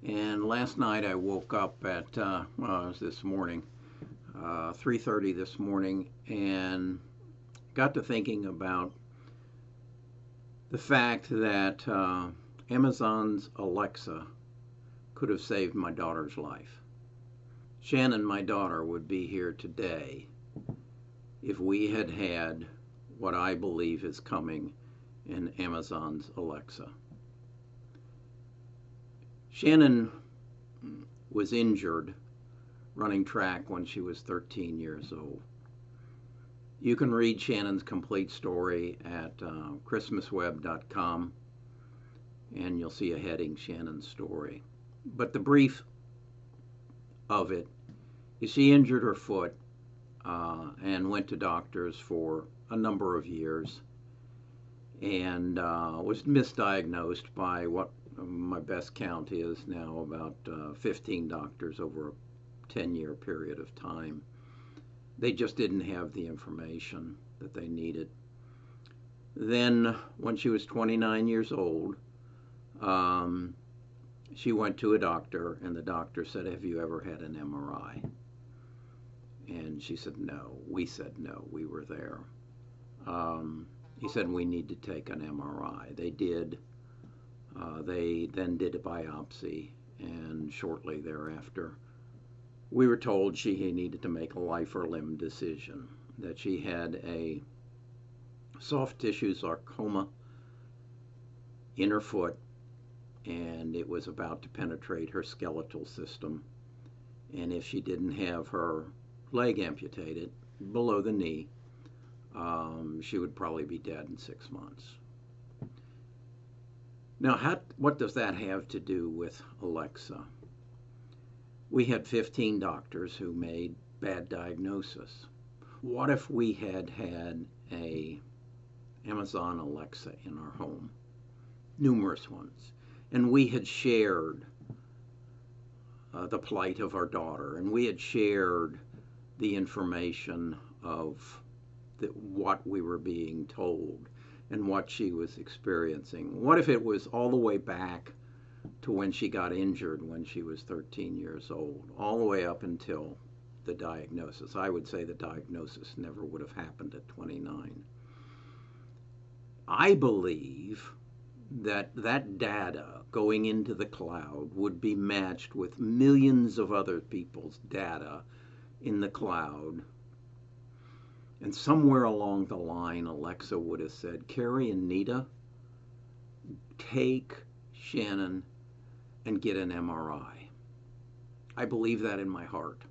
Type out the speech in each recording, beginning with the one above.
And last night I woke up at, well, it was this morning, 3:30 this morning, and got to thinking about the fact that Amazon's Alexa could have saved my daughter's life. Shannon, my daughter, would be here today if we had had what I believe is coming in Amazon's Alexa. Shannon was injured running track when she was 13 years old. You can read Shannon's complete story at christmasweb.com, and you'll see a heading, Shannon's story. But the brief of it is she injured her foot and went to doctors for a number of years and was misdiagnosed by what my best count is now about 15 doctors over a 10-year period of time. They just didn't have the information that they needed. Then when she was 29 years old, she went to a doctor, and the doctor said, "Have you ever had an MRI?" And she said, "No." We said, "No." We were there. He said, "We need to take an MRI." They did. They then did a biopsy, and shortly thereafter, we were told she needed to make a life or limb decision, that she had a soft tissue sarcoma in her foot, and it was about to penetrate her skeletal system. And if she didn't have her leg amputated below the knee, she would probably be dead in 6 months. Now, what does that have to do with Alexa? We had 15 doctors who made bad diagnosis. What if we had had a Amazon Alexa in our home? Numerous ones. And we had shared the plight of our daughter, and we had shared the information of what we were being told and what she was experiencing. What if it was all the way back to when she got injured when she was 13 years old, all the way up until the diagnosis? I would say the diagnosis never would have happened at 29. I believe that data going into the cloud would be matched with millions of other people's data in the cloud. And somewhere along the line, Alexa would have said, "Kerry and Nita, take Shannon and get an MRI." I believe that in my heart.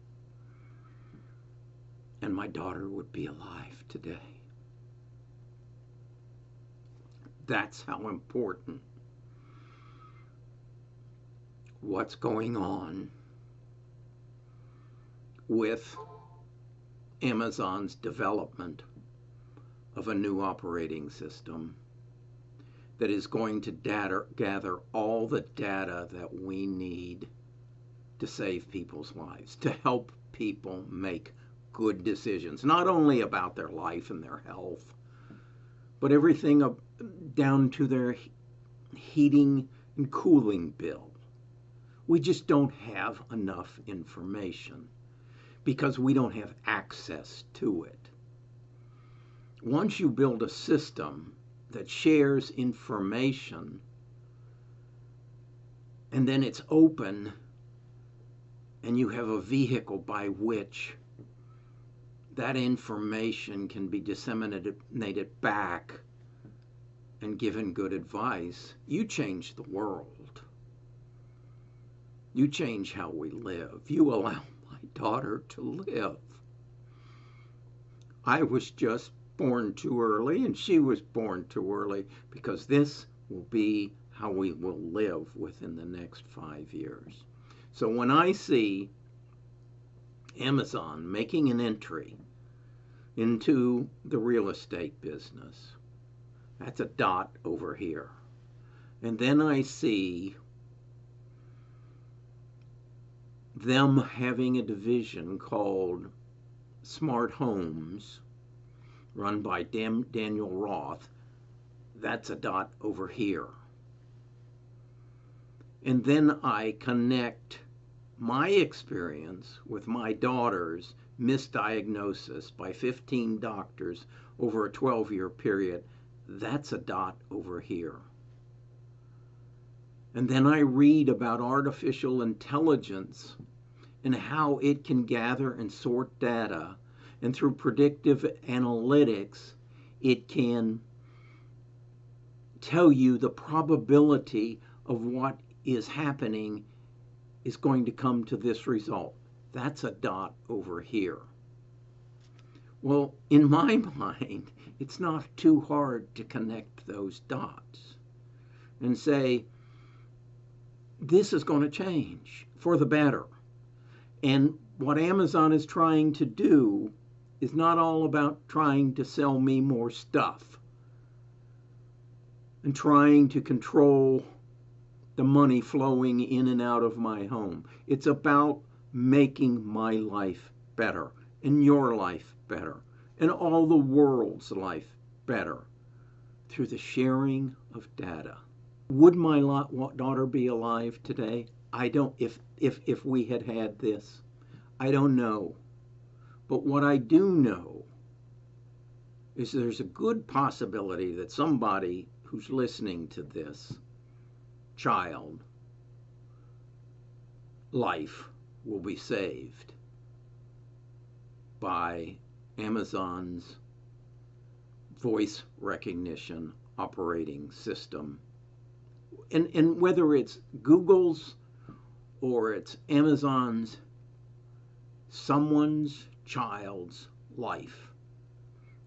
And my daughter would be alive today. That's how important what's going on with Amazon's development of a new operating system that is going to gather all the data that we need to save people's lives, to help people make good decisions, not only about their life and their health, but everything down to their heating and cooling bill. We just don't have enough information because we don't have access to it. Once you build a system that shares information, and then it's open, and you have a vehicle by which that information can be disseminated back and given good advice, you change the world. You change how we live. You allow my daughter to live. I was just born too early, and she was born too early, because this will be how we will live within the next 5 years. So when I see Amazon making an entry into the real estate business, that's a dot over here. And then I see them having a division called Smart Homes, run by Daniel Roth. That's a dot over here. And then I connect my experience with my daughter's misdiagnosis by 15 doctors over a 12-year period. That's a dot over here. And then I read about artificial intelligence and how it can gather and sort data. And through predictive analytics, it can tell you the probability of what is happening is going to come to this result. That's a dot over here. Well, in my mind, it's not too hard to connect those dots and say, this is going to change for the better. And what Amazon is trying to do is not all about trying to sell me more stuff and trying to control the money flowing in and out of my home. It's about making my life better and your life better and all the world's life better through the sharing of data. Would my daughter be alive today? I don't, if we had had this, I don't know. But what I do know is there's a good possibility that somebody who's listening to this child life will be saved by Amazon's voice recognition operating system. And whether it's Google's or it's Amazon's, someone's child's life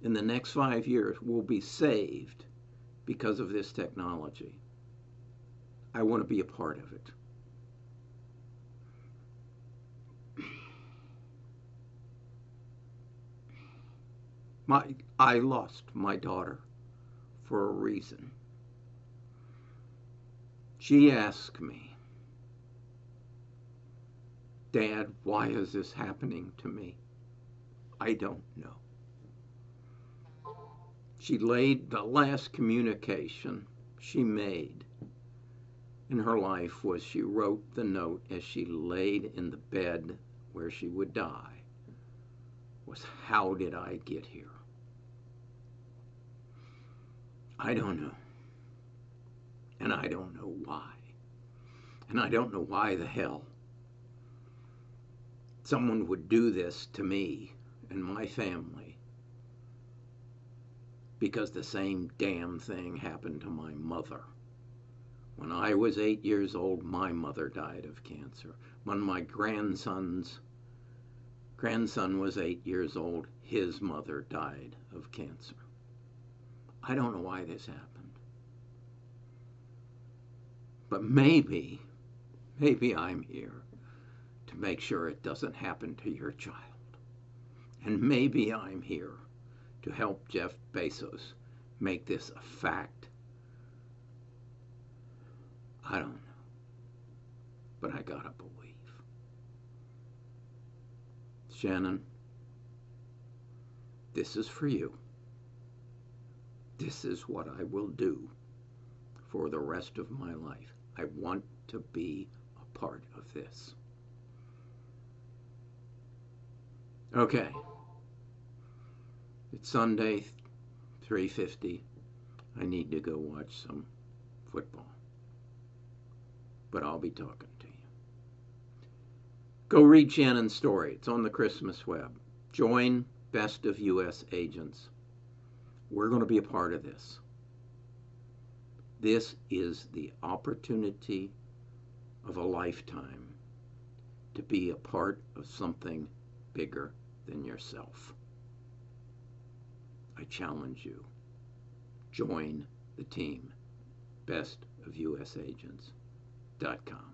in the next 5 years will be saved because of this technology. I want to be a part of it. I lost my daughter for a reason. She asked me, Dad, why is this happening to me? I don't know. She laid the last communication she made in her life was she wrote the note as she laid in the bed where she would die was, how did I get here? I don't know. And I don't know why. And I don't know why the hell someone would do this to me and my family, because the same damn thing happened to my mother. When I was 8 years old, my mother died of cancer. When my grandson was 8 years old, his mother died of cancer. I don't know why this happened. But maybe I'm here to make sure it doesn't happen to your child. And maybe I'm here to help Jeff Bezos make this a fact. I don't know. But I gotta believe. Shannon, this is for you. This is what I will do for the rest of my life. I want to be a part of this. Okay. It's Sunday, 3:50. I need to go watch some football. But I'll be talking to you. Go read Shannon's story. It's on the Christmas web. Join Best of U.S. Agents. We're going to be a part of this. This is the opportunity of a lifetime to be a part of something bigger than yourself. I challenge you. Join the team. bestofusagents.com.